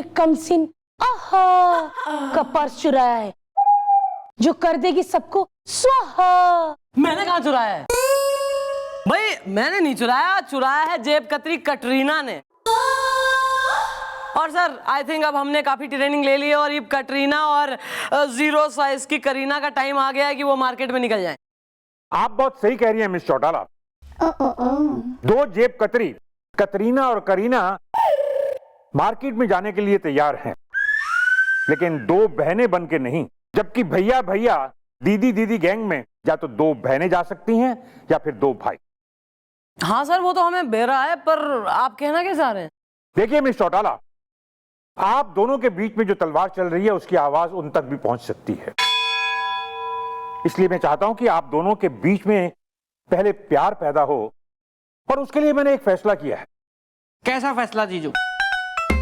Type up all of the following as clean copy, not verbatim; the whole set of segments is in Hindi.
ये कमसिन आहा का पर्स चुराया है जो कर देगी सबको स्वाहा। मैंने कहाँ चुराया है भाई? मैंने नहीं चुराया, चुराया है जेब कतरी कटरीना ने। और सर आई थिंक अब हमने काफी ट्रेनिंग ले ली है और ये कटरीना और जीरो साइज की करीना का टाइम आ गया है कि वो मार्केट में निकल जाए। आप बहुत सही कह रही हैं मिस चौटाला। दो जेब कतरी कतरीना और करीना मार्केट में जाने के लिए तैयार हैं, लेकिन दो बहनें बन के नहीं। जबकि भैया भैया दीदी दीदी गैंग में या तो दो बहनें जा सकती हैं या फिर दो भाई। हाँ सर वो तो हमें बेरा है, पर आप कहना क्या चाह रहे हैं? देखिए मिस चौटाला, आप दोनों के बीच में जो तलवार चल रही है उसकी आवाज उन तक भी पहुंच सकती है। इसलिए मैं चाहता हूं कि आप दोनों के बीच में पहले प्यार पैदा हो, और उसके लिए मैंने एक फैसला किया है। कैसा फैसला जीजू?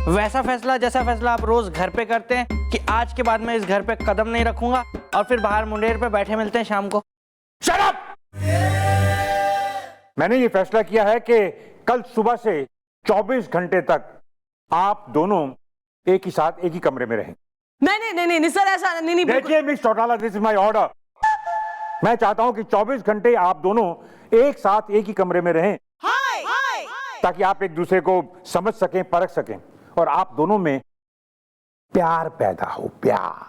वैसा फैसला जैसा फैसला आप रोज घर पे करते हैं कि आज के बाद मैं इस घर पे कदम नहीं रखूंगा, और फिर बाहर मुंडेर पे बैठे मिलते हैं शाम को। Shut up! मैंने ये फैसला किया है कि कल सुबह से 24 घंटे तक आप दोनों एक ही साथ एक ही कमरे में रहें। नहीं सर ऐसा नहीं। देखिए miss Chautala, this is my order. मैं चाहता हूं कि 24 घंटे आप दोनों एक साथ एक ही कमरे में रहें, ताकि आप एक दूसरे को समझ सकें, परख सकें, और आप दोनों में प्यार पैदा हो। प्यार।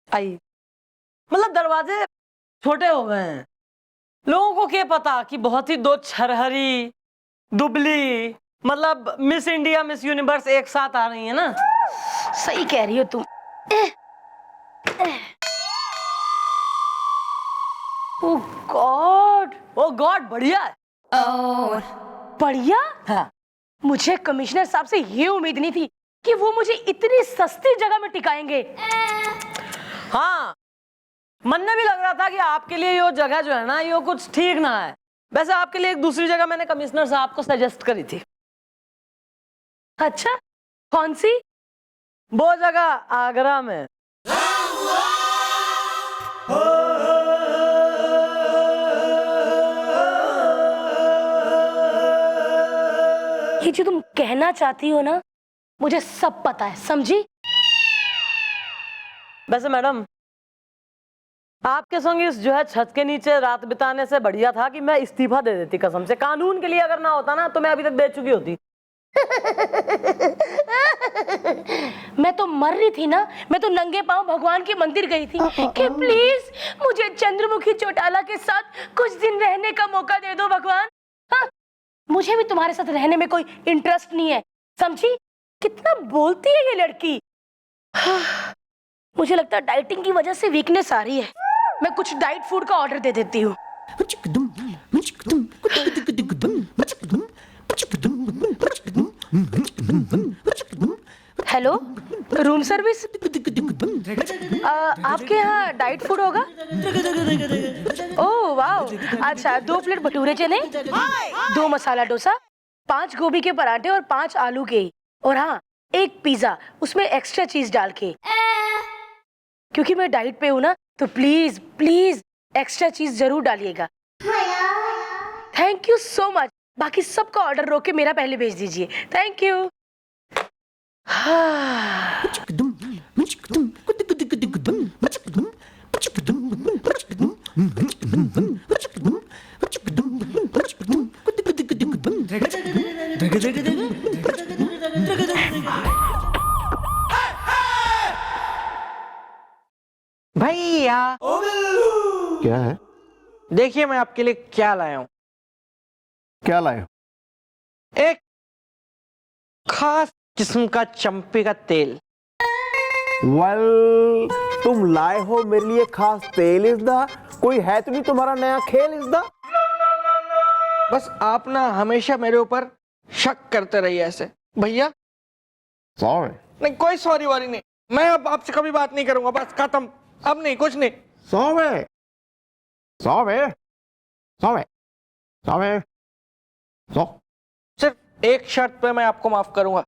आई मतलब दरवाजे छोटे हो गए हैं। लोगों को क्या पता कि बहुत ही दो छरहरी दुबली मतलब मिस इंडिया मिस यूनिवर्स एक साथ आ रही है ना। सही कह रही हो तुम। ओ गॉड बढ़िया है। बढ़िया। हाँ। मुझे कमिश्नर साहब से ये उम्मीद नहीं थी कि वो मुझे इतनी सस्ती जगह में टिकाएंगे। हाँ मन में भी लग रहा था कि आपके लिए ये जगह जो है ना ये कुछ ठीक ना है। वैसे आपके लिए एक दूसरी जगह मैंने कमिश्नर साहब को सजेस्ट करी थी। अच्छा कौन सी? वो जगह आगरा में। ये जो तुम कहना चाहती हो ना मुझे सब पता है, समझी? वैसे मैडम आपके संग इस जो है छत के नीचे रात बिताने से बढ़िया था कि मैं इस्तीफा दे देती। कसम से कानून के लिए अगर ना होता ना तो मैं अभी तक दे चुकी होती। मैं तो मर रही थी ना, मैं तो नंगे पांव भगवान के मंदिर गई थी कि प्लीज मुझे चंद्रमुखी चौटाला के साथ कुछ दिन रहने का मौका दे दो भगवान। हाँ? मुझे भी तुम्हारे साथ रहने में कोई इंटरेस्ट नहीं है, समझी? कितना बोलती है ये लड़की। हाँ, मुझे लगता है डाइटिंग की वजह से वीकनेस आ रही है। मैं कुछ डाइट फूड का ऑर्डर दे देती हूँ। हेलो रूम सर्विस, आपके यहाँ डाइट फूड होगा? ओह वाओ, अच्छा 2 प्लेट भटूरे चने, 2 मसाला डोसा, 5 गोभी के पराठे और 5 आलू के, और हाँ 1 पिज्जा, उसमें एक्स्ट्रा चीज डाल के। क्योंकि मैं डाइट पे हूँ ना तो प्लीज प्लीज एक्स्ट्रा चीज जरूर डालिएगा। Thank you so much. बाकी सबका ऑर्डर रोक के मेरा पहले भेज दीजिए। Thank you. भैया क्या है? देखिए मैं आपके लिए क्या लाया हूं। क्या लाए हो? एक खास किस्म का चंपे का तेल। वेल, तुम लाए हो मेरे लिए खास तेल इस दा? कोई है तो नहीं तुम्हारा नया खेल इस दा? बस आप ना हमेशा मेरे ऊपर शक करते रहिए ऐसे। भैया सॉरी। नहीं, कोई सॉरी वारी नहीं। मैं अब आपसे कभी बात नहीं करूंगा, बस खत्म। अब नहीं, कुछ नहीं। 100 में 100 में 100 में 100 में 100। सिर्फ एक शर्त पे मैं आपको माफ करूंगा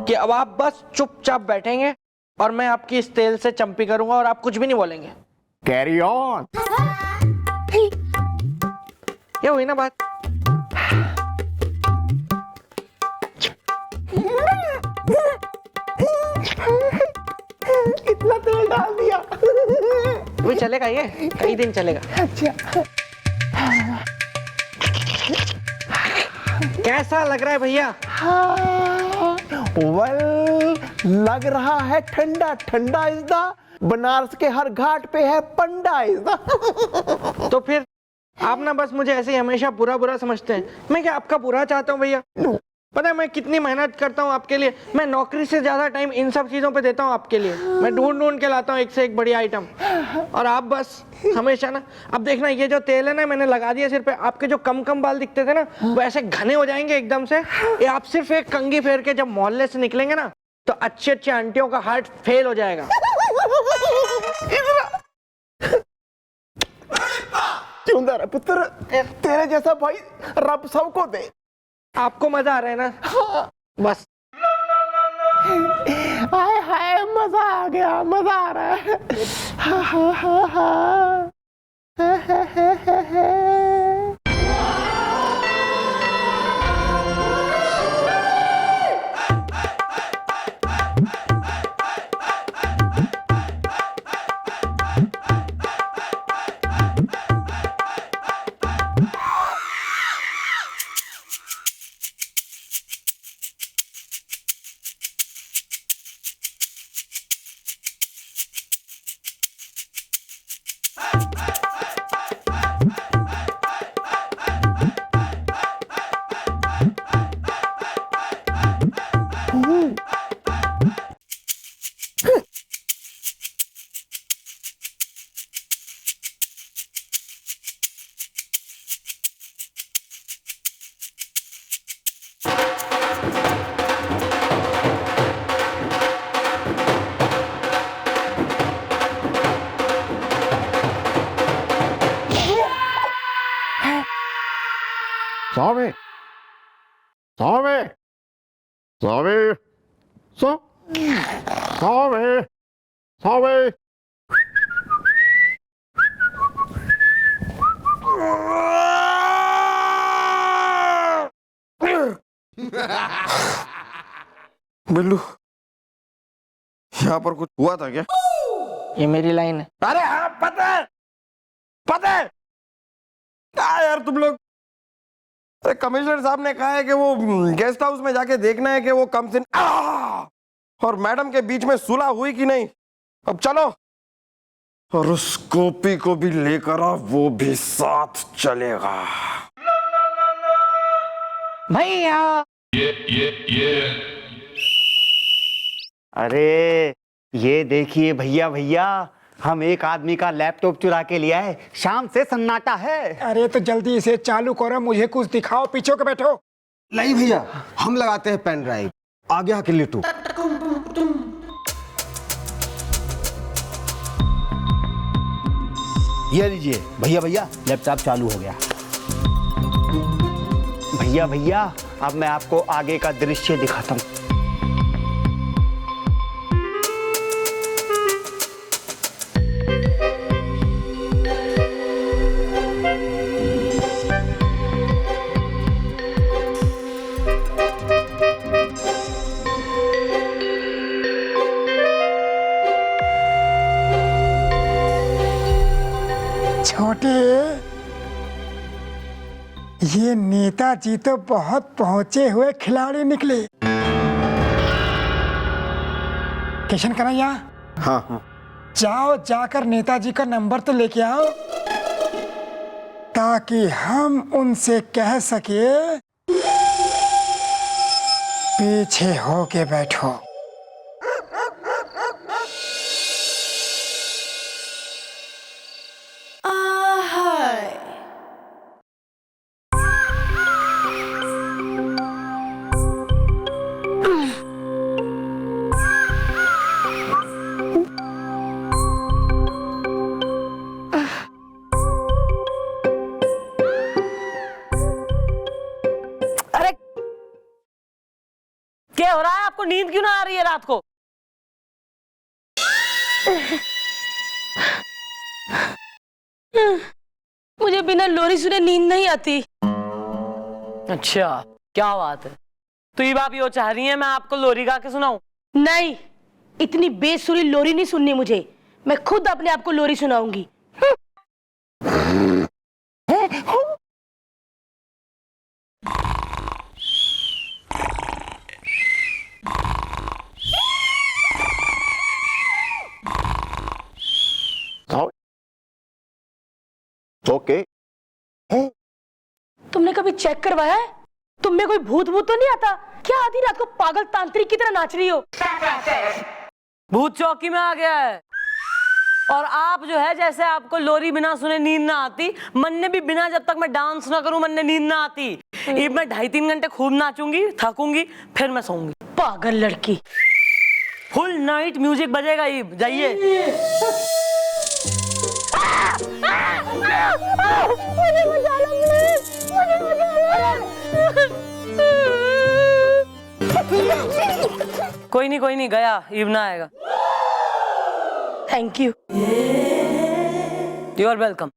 कि अब आप बस चुपचाप बैठेंगे और मैं आपकी इस तेल से चंपी करूंगा और आप कुछ भी नहीं बोलेंगे। Carry on. ये हुई ना बात। इतना तेल डाल दिया। वो चलेगा, ये कई दिन चलेगा। अच्छा, कैसा लग रहा है भैया? वेल, लग रहा है ठंडा ठंडा। इस दा बनारस के हर घाट पे है पंडा। इस दा तो फिर आप ना बस मुझे ऐसे ही हमेशा बुरा बुरा समझते हैं। मैं क्या आपका बुरा चाहता हूँ भैया? पता है मैं कितनी मेहनत करता हूँ आपके लिए। मैं नौकरी से ज्यादा टाइम इन सब चीजों पे देता हूँ आपके लिए। मैं ढूंढ ढूंढ के लाता हूँ एक से एक बढ़िया आइटम, और आप बस हमेशा ना। अब देखना, ये जो तेल है ना मैंने लगा दिया सिर पे, आपके जो कम कम बाल दिखते थे ना वो ऐसे घने हो जाएंगे एकदम से। ये आप सिर्फ एक कंघी फेर के जब मोहल्ले से निकलेंगे ना तो अच्छी अच्छी आंटियों का हार्ट फेल हो जाएगा। क्यों दर पुत्र, तेरे जैसा भाई रब सबको दे। आपको मजा आ रहा है ना? बस हाय हाय, मजा आ गया, मजा आ रहा है। हा हा हा हा। Sorry. Sorry. Sorry. So. Sorry. Sorry. Billu, यहाँ पर कुछ हुआ था क्या? ये मेरी लाइन है। अरे हाँ, पता है, पता है। क्या यार तुम लोग? अरे कमिश्नर साहब ने कहा है कि वो गेस्ट हाउस में जाके देखना है कि वो कम से और मैडम के बीच में सुलह हुई कि नहीं। अब चलो, और उस गोपी को भी लेकर आ, वो भी साथ चलेगा। भैया अरे ये देखिए भैया, भैया हम एक आदमी का लैपटॉप चुरा के लिया है। शाम से सन्नाटा है। अरे तो जल्दी इसे चालू करो, मुझे कुछ दिखाओ। पीछे के बैठो। नहीं भैया, हम लगाते हैं पेन ड्राइव। आगे आके लेटो। ये लीजिए भैया, भैया लैपटॉप चालू हो गया। भैया भैया अब मैं आपको आगे का दृश्य दिखाता हूँ। छोटे, ये नेताजी तो बहुत पहुंचे हुए खिलाड़ी निकले। किशन कन्हैया, हाँ, जाओ जाकर नेताजी का नंबर तो लेके आओ, ताकि हम उनसे कह सके पीछे होके बैठो। क्या हो रहा है? आपको नींद क्यों ना आ रही है रात को? मुझे बिना लोरी सुने नींद नहीं आती। अच्छा, क्या बात है? तो ये आप यो चाह रही हैं मैं आपको लोरी गा के सुनाऊं? नहीं, इतनी बेसुरी लोरी नहीं सुननी मुझे। मैं खुद अपने आप को लोरी सुनाऊंगी। ओके। तुमने कभी चेक करवाया है? तुम में कोई भूत भूत तो नहीं आता क्या? आधी रात को पागल तांत्रिक की तरह नाच रही हो। भूत चौकी में आ गया है। और आप जो है, जैसे आपको लोरी बिना सुने नींद ना आती, मन ने भी बिना, जब तक मैं डांस ना करूं मन ने नींद ना आती। ये मैं 2.5-3 घंटे खूब नाचूंगी, थकूंगी, फिर मैं सोऊंगी। पागल लड़की। फुल नाइट म्यूजिक बजेगा। ये जाइए। कोई नहीं गया, इवना आएगा। Thank you. You are welcome.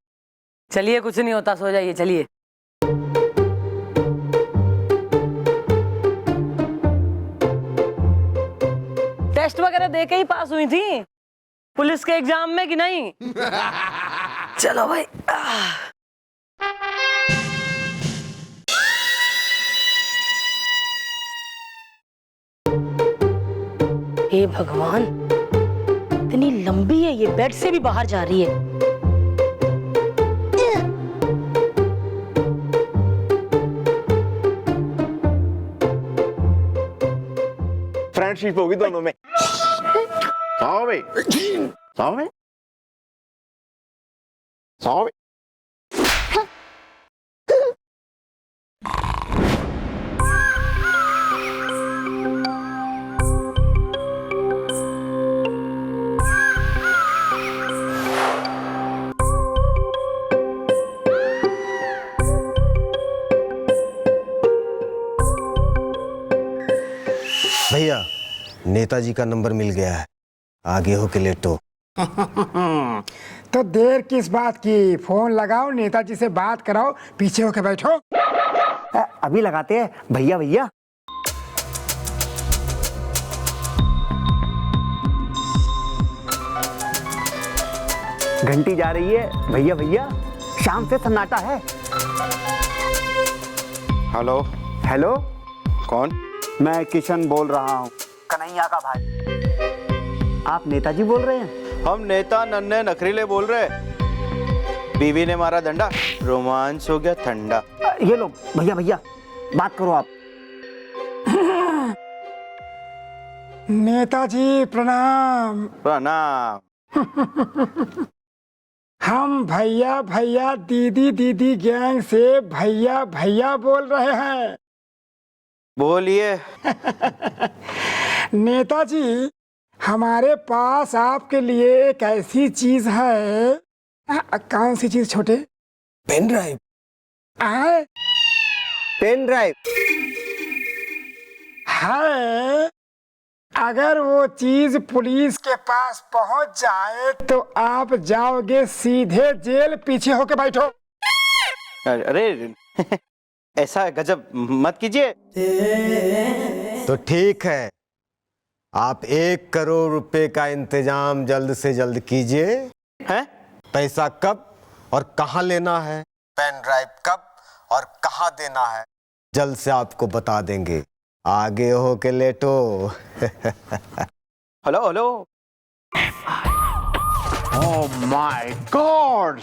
चलिए, कुछ नहीं होता, सो जाइए, चलिए। टेस्ट वगैरह दे के ही पास हुई थी पुलिस के एग्जाम में कि नहीं? चलो भाई। हे भगवान, इतनी लंबी है ये, बेड से भी बाहर जा रही है। फ्रेंडशिप होगी दोनों में। सौ में। भैया, नेताजी का नंबर मिल गया है, आगे हो के लेटो। तो देर किस बात की? फोन लगाओ, नेताजी से बात कराओ, पीछे होके बैठो। अभी लगाते हैं भैया। भैया घंटी जा रही है। भैया भैया, शाम से सन्नाटा है। हेलो। हेलो, कौन? मैं किशन बोल रहा हूँ, कन्हैया का भाई। आप नेताजी बोल रहे हैं? हम नेता नन्हे नखरीले बोल रहे। बीवी ने मारा डंडा, रोमांच हो गया ठंडा। ये लो भैया, भैया बात करो आप। नेताजी प्रणाम। प्रणाम। हम भैया भैया दीदी दीदी गैंग से भैया भैया बोल रहे हैं। बोलिए। नेताजी, हमारे पास आपके लिए एक ऐसी चीज है। कौन सी चीज छोटे? Pen drive. आए पेन ड्राइव है। अगर वो चीज पुलिस के पास पहुंच जाए तो आप जाओगे सीधे जेल। पीछे होके बैठो। अरे ऐसा गजब मत कीजिए। तो ठीक है, आप 1 करोड़ रुपए का इंतजाम जल्द से जल्द कीजिए। हैं? पैसा कब और कहाँ लेना है, पेन ड्राइव कब और कहाँ देना है, जल्द से आपको बता देंगे। आगे हो के लेटो। Hello hello. Oh my God,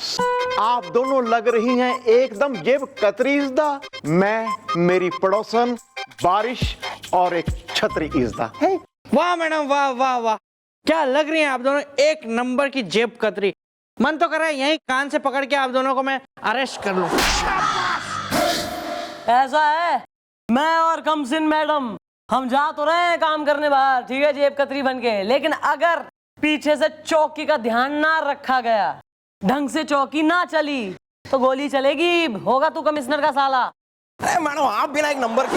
आप दोनों लग रही हैं एकदम जेब कतरी इज़दा। मैं, मेरी पड़ोसन, बारिश और एक छतरी इज़दा। वाह मैडम, वाह वाह वाह, क्या लग रही हैं आप दोनों, एक नंबर की जेब कतरी। मन तो कर रहा है यही कान से पकड़ के आप दोनों को मैं अरेस्ट कर लूं। ऐसा है, मैं और कमसिन मैडम हम जा तो रहे हैं काम करने बाहर, ठीक है, जेब कतरी बन के, लेकिन अगर पीछे से चौकी का ध्यान ना रखा गया, ढंग से चौकी ना चली, तो गोली चलेगी। होगा तू कमिश्नर का साला। अरे मैडम, आप बिना एक नंबर की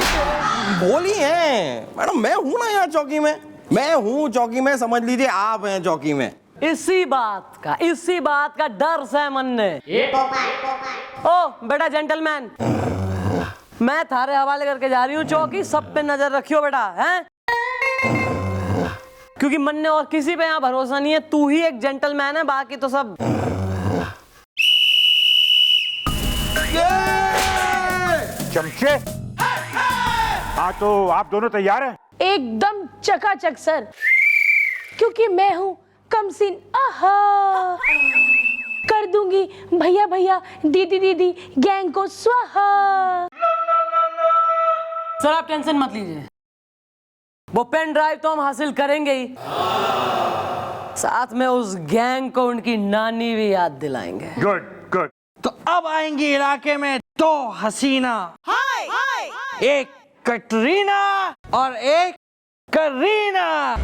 भोली हैं मैडम, मैं हूं ना यहाँ चौकी में, मैं हूँ चौकी में, समझ लीजिए आप हैं चौकी में। इसी बात का डर है मन में। ओ बेटा जेंटलमैन, मैं थारे हवाले करके जा रही हूँ चौकी, सब पे नजर रखियो बेटा, हैं? क्योंकि मन ने और किसी पे यहाँ भरोसा नहीं है, तू ही एक जेंटलमैन है, बाकी तो सब। चमचे, हाँ तो आप दोनों तैयार हैं? एकदम चकाचक सर, क्योंकि मैं हूँ कमसिन। आहा, कर दूंगी भैया भैया, दीदी दीदी, गैंग को स्वाहा। सर आप टेंशन मत लीजिए, वो पेन ड्राइव तो हम हासिल करेंगे ही, साथ में उस गैंग को उनकी नानी भी याद दिलाएंगे। Good good. तो अब आएंगी इलाके में दो हसीना, एक कटरीना और एक करीना।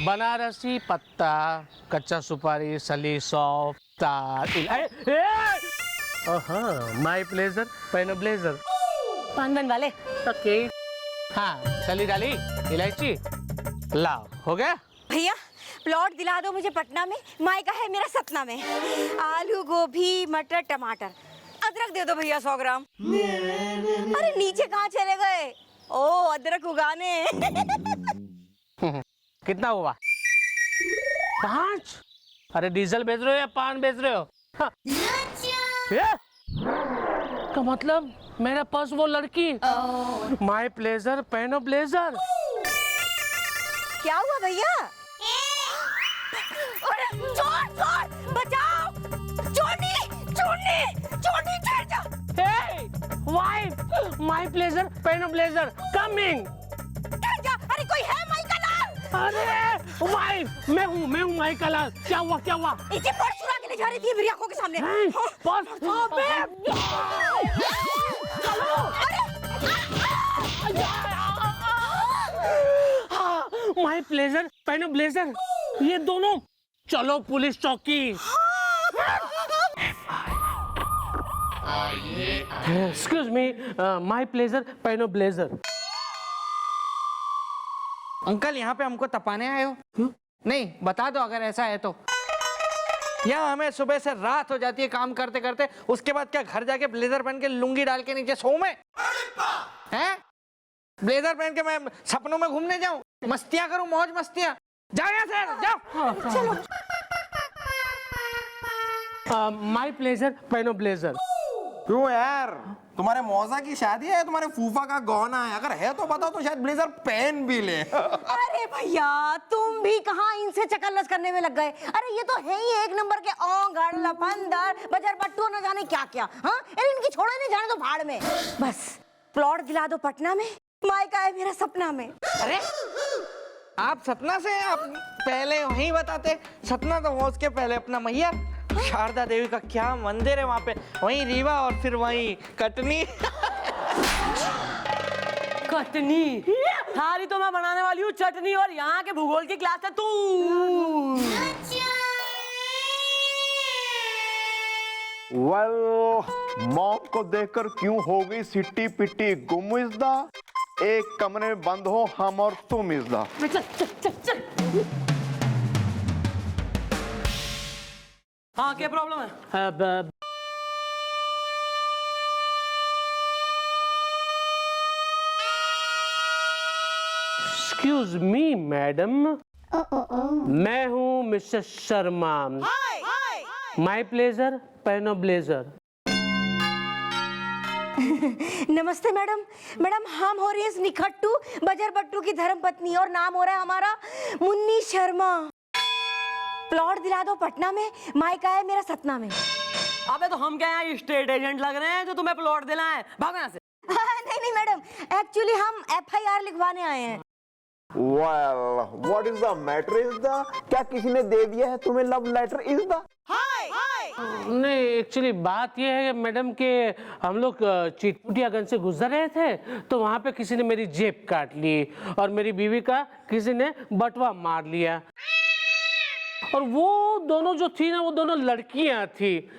बनारसी पत्ता, कच्चा सुपारी, सली, सौंफ, तार, माय प्लेजर, पेन ब्लेजर। पानवन वाले। ओके, हाँ सली डाली, इलायची, लाओ, हो गया? भैया प्लॉट दिला दो मुझे पटना में, मायका है मेरा सतना में। आलू गोभी मटर टमाटर, अदरक दे दो भैया 100 ग्राम। अरे नीचे कहाँ चले गए? ओ अदरक उगाने। कितना हुआ? 5? अरे डीजल बेच रहे हो या पान बेच रहे हो? हाँ। का मतलब मेरे पास वो लड़की, माय प्लेजर पेनो ब्लेजर। क्या हुआ भैया? अरे चोर चोर बचाओ, चोरनी चोरनी चोरनी, ठहर जा। Hey wife, my pleasure Peno blazer coming. ठहर जा, अरे कोई है माइका लाल? अरे वाइफ, मैं हूँ माइका लाल। क्या हुआ क्या हुआ? इसे पर्स चुरा के ले जा रही थी मेरी आंखों के सामने। Purse? My pleasure Peno blazer, ये दोनों चलो पुलिस चौकी। Excuse me, my pleasure Peno blazer. Uncle यहाँ पे हमको तपाने आए हो? नहीं बता दो अगर ऐसा है तो। यहाँ हमें सुबह से रात हो जाती है काम करते करते, उसके बाद क्या घर जाके ब्लेजर पहन के लुंगी डाल के नीचे सोऊं मैं? हैं? ब्लेजर पहन के मैं सपनों में घूमने जाऊं, मस्तियां करूं, मौज मस्तियां? जाओ यहाँ से, जाओ। चलो। My pleasure Peno blazer. क्यों यार, तुम्हारे मौसा की शादी है, तुम्हारे फूफा का गौना है, अगर है तो बताओ तो शायद ब्लेजर पहन भी ले। अरे भैया तुम भी कहाँ इनसे चकल्लस करने में लग गए? अरे ये तो है ही एक नंबर के ओंगड़ लफंदर बजर बट्टू न जाने क्या क्या। हाँ इनकी छोड़ो, नहीं जाने दो भाड़ में। बस प्लॉट दिला दो पटना में, मायका है मेरा सपना में। अरे आप सतना से हैं? आप पहले वहीं बताते। सतना तो वो उसके पहले अपना मैया शारदा देवी का क्या मंदिर है वहां पे, वहीं रीवा और फिर वहीं कटनी। कटनी? थारी तो मैं बनाने वाली हूँ चटनी, और यहाँ के भूगोल की क्लास है तू। वेल, मॉम को देखकर क्यों हो गई सिट्टी पिट्टी गुम इज़दा? एक कमरे में बंद हो हम और तुम इज़दा। हाँ क्या प्रॉब्लम है? एक्सक्यूज मी मैडम, मैं हूँ mister Sharma. My pleasure Peno blazer. नमस्ते मैडम। मैडम हम हो रही है निखट्टू बजर बट्टू की धर्म पत्नी, और नाम हो रहा है हमारा मुन्नी शर्मा। प्लॉट दिला दो पटना में, मायका है मेरा सतना में। अबे तो हम क्या यहाँ स्टेट एजेंट लग रहे हैं जो तुम्हें प्लॉट दिलाएं? भागो यहाँ से। नहीं नहीं मैडम, एक्चुअली हम FIR लिखवाने आए हैं। Well, what is the matter is the क्या किसी ने दे दिया है तुम्हें लव लेटर इज द नहीं, एक्चुअली बात यह है मैडम कि हम लोग चिटपुटियागंज से गुजर रहे थे तो वहाँ पे किसी ने मेरी जेब काट ली और मेरी बीवी का किसी ने बटवा मार लिया। और वो दोनों जो थी ना, वो दोनों लड़कियां थी।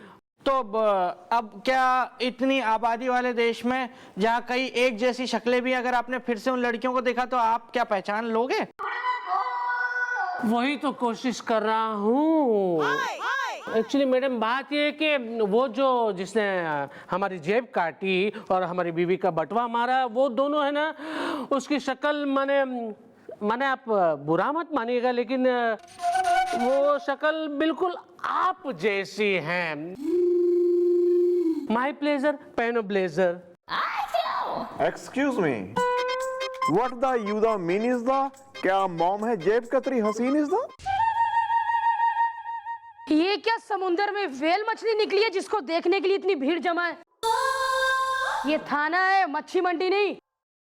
तो अब क्या इतनी आबादी वाले देश में जहाँ कई एक जैसी शक्लें भी, अगर आपने फिर से उन लड़कियों को देखा तो आप क्या पहचान लोगे? वही तो कोशिश कर रहा हूँ। एक्चुअली मैडम बात ये है कि वो जो जिसने हमारी जेब काटी और हमारी बीवी का बटवा मारा, वो दोनों है ना, उसकी शक्ल माने आप बुरा मत मानिएगा, लेकिन वो शक्ल बिल्कुल आप जैसी है। My pleasure Peno blazer. Excuse me, what the you the mean is the क्या मॉम है जेब कतरी हसीन इज द? ये क्या समुंदर में व्हेल मछली निकली है जिसको देखने के लिए इतनी भीड़ जमा है? ये थाना है, मच्छी मंडी नहीं।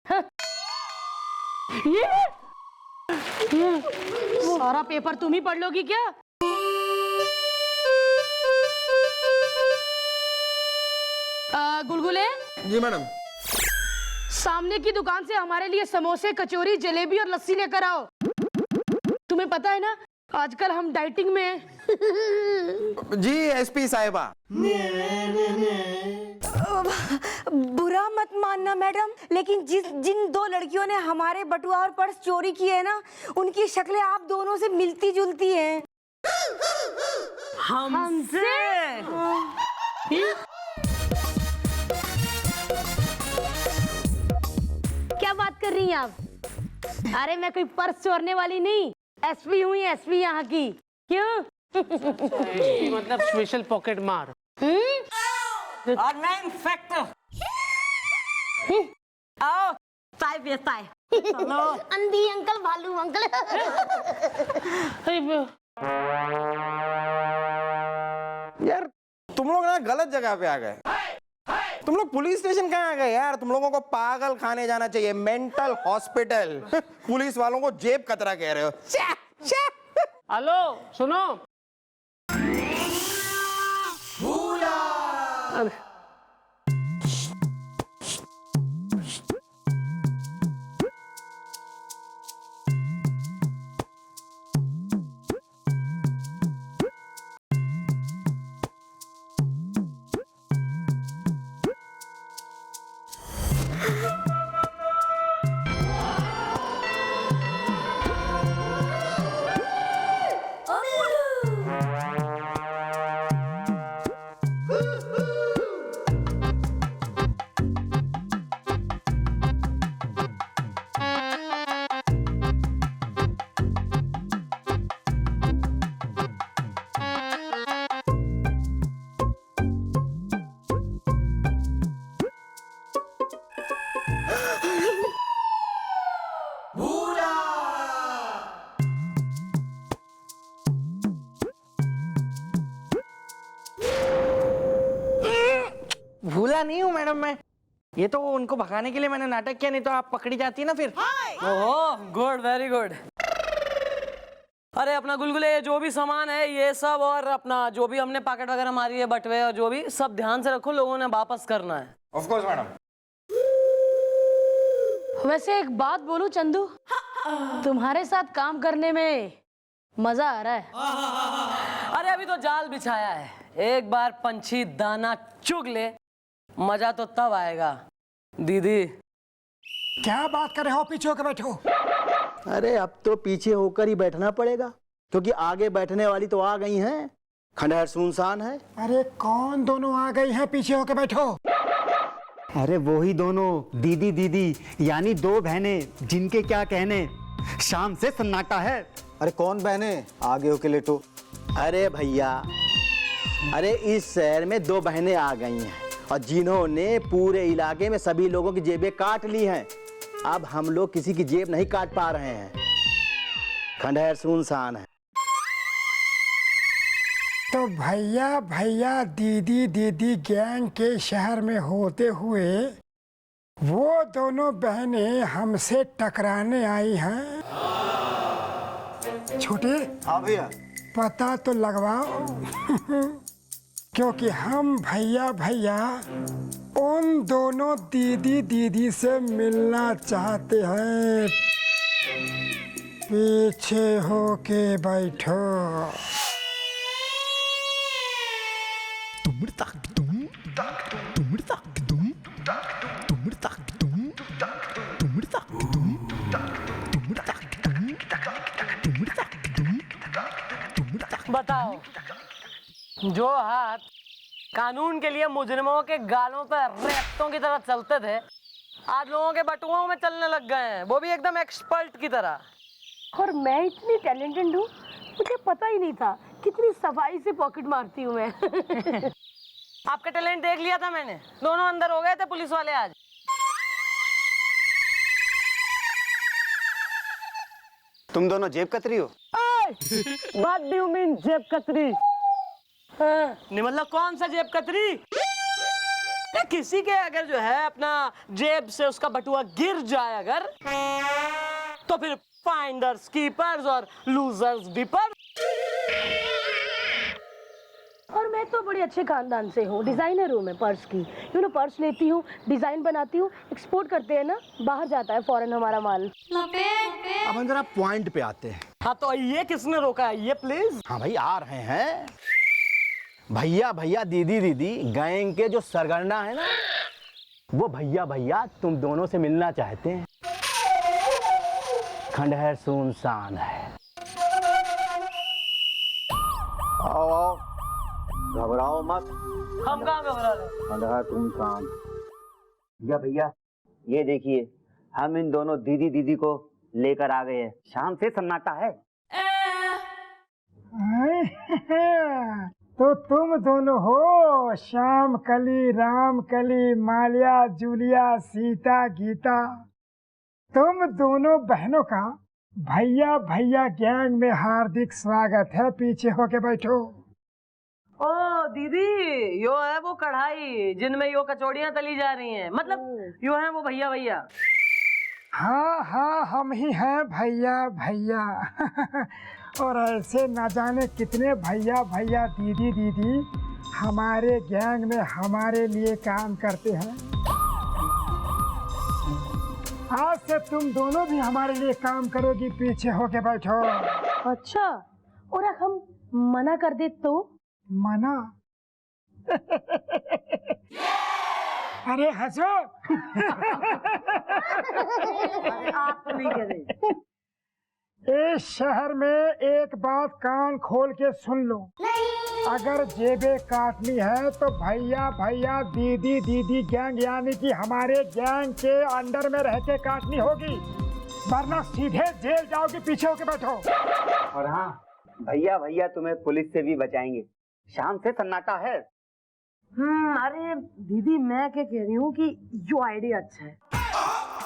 हाँ। ये सारा पेपर तुम ही पढ़ लोगी क्या? गुलगुले जी मैडम। सामने की दुकान से हमारे लिए समोसे, कचौरी, जलेबी और लस्सी लेकर आओ। तुम्हें पता है ना, आजकल हम डाइटिंग में हैं। जी एसपी साहिबा। बुरा मत मानना मैडम, लेकिन जिन दो लड़कियों ने हमारे बटुआ और पर्स चोरी किए हैं ना, उनकी शक्लें आप दोनों से मिलती जुलती हैं। हमसे? क्या बात कर रही हैं आप? अरे मैं कोई पर्स चोरने वाली नहीं, एसपी हुई, एसपी यहाँ की। क्यों? मतलब स्पेशल पॉकेट मार। और मैं इंस्पेक्टर। आओ चाय पियता है। चलो। अंधी अंकल, भालू अंकल। यार तुम लोग ना गलत जगह पे आ गए। तुम लोग पुलिस स्टेशन कहाँ आ गए यार? तुम लोगों को पागल खाने जाना चाहिए, मेंटल हॉस्पिटल। पुलिस वालों को जेब कतरा कह रहे हो। हेलो सुनो। भूला नहीं हूँ मैडम मैं। ये तो उनको भगाने के लिए मैंने नाटक किया, नहीं तो आप पकड़ी जाती ना फिर। ओहो गुड, वेरी गुड। अरे अपना गुलगुले, जो भी सामान है ये सब, और अपना जो भी हमने पैकेट वगैरह मारी है, बटवे और जो भी, सब ध्यान से रखो, लोगों ने वापस करना है। Of course madam. वैसे एक बात बोलूं चंदू, तुम्हारे साथ काम करने में मजा आ रहा है। अरे अभी तो जाल बिछाया है, एक बार पंछी दाना चुग ले, मजा तो तब आएगा। दीदी क्या बात कर रहे हो? पीछे होकर बैठो। अरे अब तो पीछे होकर ही बैठना पड़ेगा, क्योंकि आगे बैठने वाली तो आ गई हैं। खंडहर सुनसान है। अरे कौन दोनों आ गई हैं? पीछे होकर बैठो। अरे वो ही दोनों दीदी दीदी, यानी दो बहनें, जिनके क्या कहने, शाम से सन्नाटा है। अरे कौन बहनें? आगे होके लेटो। अरे भैया, अरे इस शहर में दो बहनें आ गई हैं और जिन्होंने पूरे इलाके में सभी लोगों की जेबें काट ली हैं। अब हम लोग किसी की जेब नहीं काट पा रहे हैं, खंडहर सुनसान है। तो भैया भैया दीदी दीदी गैंग के शहर में होते हुए वो दोनों बहनें हमसे टकराने आई हैं। छोटे हाँ भैया। पता तो लगवाओ क्योंकि हम भैया भैया उन दोनों दीदी दीदी से मिलना चाहते हैं। पीछे होके बैठो। बताओ, जो हाथ कानून के लिए मुजरिमों के गालों पर रेतों की तरह चलते थे, आज लोगों के बटुओं में चलने लग गए हैं, वो भी एकदम एक्सपर्ट की तरह। और मैं इतनी टैलेंटेड हूँ, मुझे पता ही नहीं था कितनी सफाई से पॉकेट मारती हूँ मैं। आपका टैलेंट देख लिया था मैंने, दोनों अंदर हो गए थे पुलिस वाले आज। तुम दोनों जेब कतरी हो? What do you mean जेब कतरी? नहीं मतलब कौन सा जेब कतरी? किसी के अगर जो है अपना जेब से उसका बटुआ गिर जाए अगर, तो फिर फाइंडर्स कीपर्स और लूजर्स वीपर्स। और मैं तो बड़े अच्छे खानदान से हूँ, डिजाइनर हूँ मैं पर्स की। पर्स लेती हूँ, डिजाइन बनाती हूँ, एक्सपोर्ट करते हैं ना, बाहर जाता है फॉरेन हमारा माल। अब हम जरा पॉइंट पे आते हैं। हाँ तो ये किसने रोका है ये प्लीज? हाँ भाई आ रहे हैं। भैया भैया दीदी दीदी गैंग के जो सरगना है ना, वो भैया भैया तुम दोनों से मिलना चाहते हैं। खंडहर सुनसान है। आओ आओ, घबराओ मत। हम कहाँ घबरा रहे? खंडहर सुनसान। भैया भैया ये देखिए, हम इन दोनों दीदी दीदी को लेकर आ गए हैं। शाम से सन्नाटा है। तो तुम दोनों हो श्याम कली, राम कली, मालिया, जूलिया, सीता, गीता। तुम दोनों बहनों का भैया भैया गैंग में हार्दिक स्वागत है। पीछे होके बैठो। ओ दीदी, यो है वो कढ़ाई जिनमें यो कचौड़ियाँ तली जा रही हैं, मतलब यो है वो भैया भैया। हाँ हाँ हम ही हैं भैया भैया। और ऐसे न जाने कितने भैया भैया दीदी दीदी हमारे गैंग में हमारे लिए काम करते हैं। आज से तुम दोनों भी हमारे लिए काम करोगी। पीछे होके बैठो। अच्छा, और अगर हम मना कर दे तो? मना? अरे हंसो। आप तो नहीं करें। इस शहर में एक बात कान खोल के सुन लो। अगर जेबें काटनी है तो भैया भैया दीदी दीदी गैंग यानी कि हमारे गैंग के अंडर में रह के काटनी होगी, वरना सीधे जेल जाओगे। पीछे होके बैठो। और हाँ भैया भैया तुम्हें पुलिस से भी बचाएंगे। शाम से सन्नाटा है। अरे दीदी मैं क्या कह रही हूँ कि जो आइडिया अच्छा है,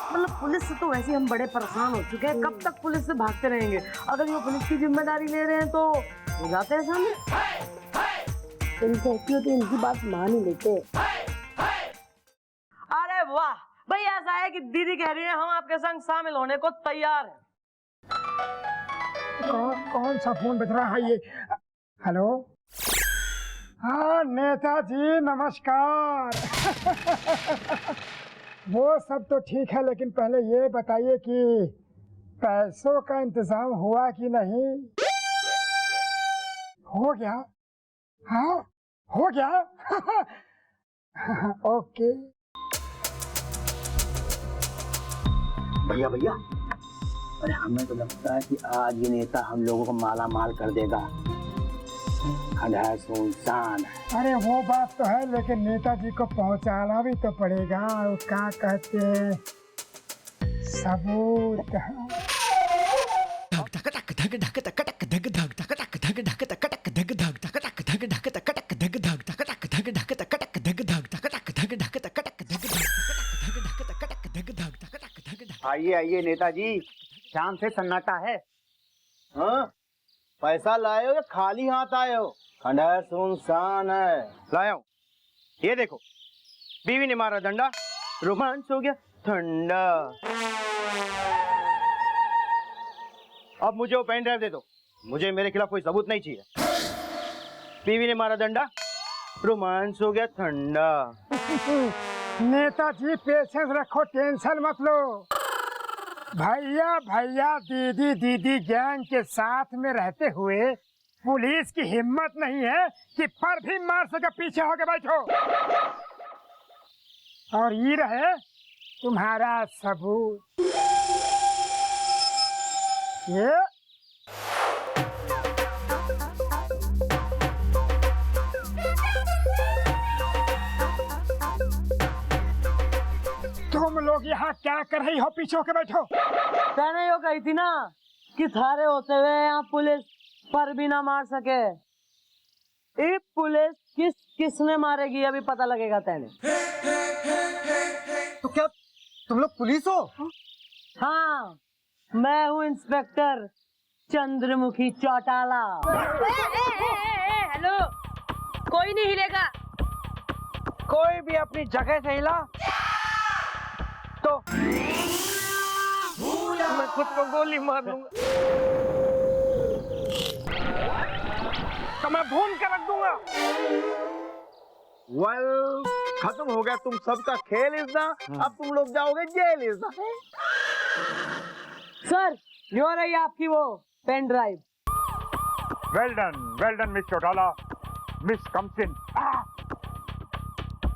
मतलब पुलिस से तो वैसे हम बड़े परेशान हो चुके हैं, कब तक पुलिस से भागते रहेंगे। अगर ये पुलिस की जिम्मेदारी ले रहे हैं तो हो जाते हैं सामने। तुम कहती हो तो इनकी बात मान ही लेते। अरे वाह भाई, ऐसा है कि दीदी कह रही है हम आपके संग शामिल होने को तैयार हैं। कौन सा फोन बज रहा है ये? हेलो। हाँ नेताजी नमस्कार। वो सब तो ठीक है, लेकिन पहले ये बताइए कि पैसों का इंतजाम हुआ कि नहीं? हो गया? हाँ हो गया। ओके। भैया भैया, अरे हमें तो लगता है कि आज ये नेता हम लोगों को माला माल कर देगा। खंडहर सुनसान है। अरे वो बात तो है, लेकिन नेताजी को पहुंचाना भी तो पड़ेगा। और क्या कहते हैं, सबूत। आइए आइए नेताजी, शाम से सन्नाटा है। हाँ पैसा लाए हो या खाली हाथ आए हो? खंडहर सुनसान है। लाया हूँ, ये देखो। बीवी ने मारा डंडा, रोमांच हो गया ठंडा। अब मुझे वो पेन ड्राइव दे दो, मुझे मेरे खिलाफ कोई सबूत नहीं चाहिए। बीवी ने मारा डंडा, रोमांस हो गया ठंडा। नेताजी पेशेंस रखो, टेंशन मत लो। भैया भैया दीदी दीदी गैंग के साथ में रहते हुए पुलिस की हिम्मत नहीं है कि पर भी मार सके। पीछे होके बैठो। और ये रहे तुम्हारा सबूत। ये तुम लोग यहाँ क्या कर रही हो? पीछे होके बैठो। कहने यो कही थी ना कि थारे होते हुए यहाँ पुलिस पर भी ना मार सके। ये पुलिस किसने मारेगी अभी पता लगेगा तेने। तो क्या तुम लोग पुलिस हो? हाँ, मैं हूँ इंस्पेक्टर चंद्रमुखी चौटाला। हेलो, कोई नहीं हिलेगा। कोई भी अपनी जगह से हिला तो मैं खुद को गोली मार लूंगा, तो मैं भून के रख दूंगा। वेल, खत्म हो गया तुम सबका खेल इज़दा। अब तुम लोग जाओगे जेल इज़दा। सर, यो रही आपकी वो pen drive. Well done miss Chautala, miss Kamsin.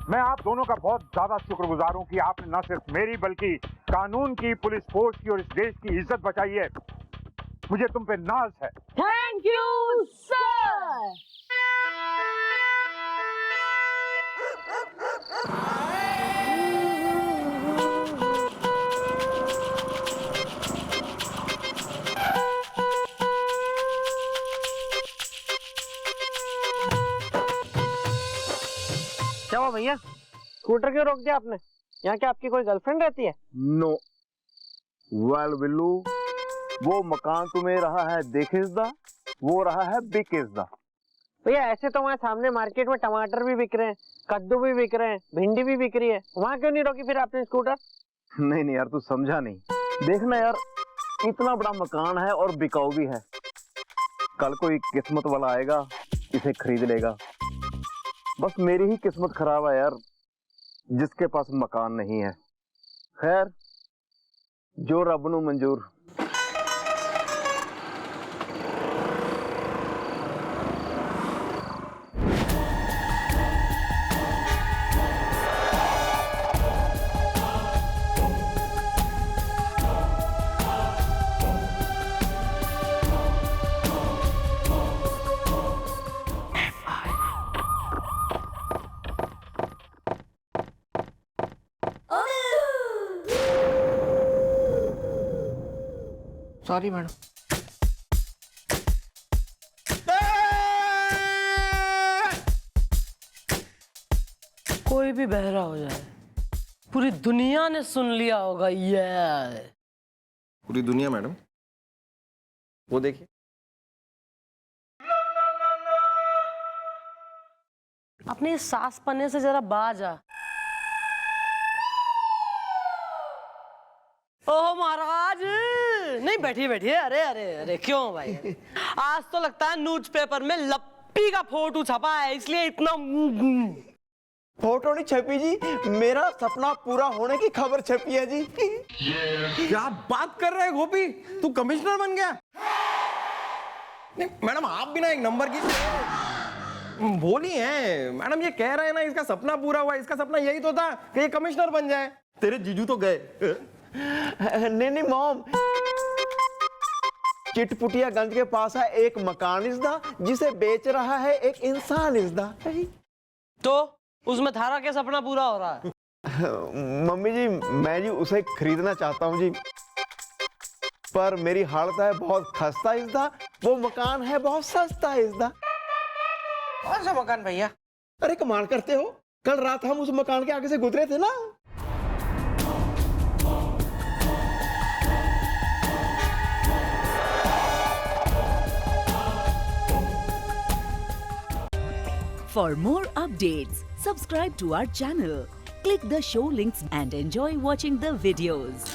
मैं आप दोनों का बहुत ज्यादा शुक्रगुजार हूं कि आपने न सिर्फ मेरी बल्कि कानून की, पुलिस फोर्स की और इस देश की इज्जत बचाई है। मुझे तुम पे नाज है। Thank you sir. क्या हुआ भैया, स्कूटर क्यों रोक दिया आपने? यहाँ क्या आपकी कोई गर्लफ्रेंड रहती है? नो। वेल बिल्लू, वो मकान तुम्हें रहा है देखिज़दा, वो रहा है बिकिज़दा। भैया ऐसे तो वहाँ सामने मार्केट में टमाटर भी बिक रहे हैं, कद्दू भी बिक रहे हैं, भिंडी भी बिक रही है, वहाँ क्यों नहीं रोकी फिर आपने स्कूटर? नहीं यार, तू समझा नहीं। देखना यार, इतना बड़ा मकान है और बिकाऊ भी है। कल कोई किस्मत वाला आएगा, इसे खरीद लेगा। बस मेरी ही किस्मत खराब है यार, जिसके पास मकान नहीं है। खैर, जो रब नू मंजूर। Sorry madam. कोई भी बहरा हो जाए, पूरी दुनिया ने सुन लिया होगा। ये पूरी दुनिया मैडम, वो देखिए। अपने सास पन्ने से जरा बाज आ। ओह महाराज, नहीं बैठिए बैठिए। अरे अरे अरे क्यों भाई, आज तो लगता है न्यूज़पेपर में लप्पी का फोटो छपा है इसलिए इतना। फोटो नहीं छपी जी, मेरा सपना पूरा होने की खबर छपी है जी। क्या बात कर रहे हैं गोपी, तू कमिश्नर बन गया? नहीं मैडम, आप भी ना एक नंबर की बोली है। मैडम ये कह रहे हैं ना, इसका सपना पूरा हुआ। इसका सपना यही तो था कि ये कमिश्नर बन जाए। तेरे जीजू तो गए। नहीं मॉम, चिटपुटियागंज के पास है एक मकान इज़दा, जिसे बेच रहा है एक इंसान इज़दा। तो उसमें थारा क्या सपना पूरा हो रहा है? मम्मी जी, मैं जी उसे खरीदना चाहता हूँ जी, पर मेरी हालत है बहुत खस्ता इज़दा। वो मकान है बहुत सस्ता इज़दा। कौन सा मकान भैया? अरे कमाल करते हो, कल रात हम उस मकान के आगे से गुजरे थे ना। For more updates, subscribe to our channel, click the show links and enjoy watching the videos.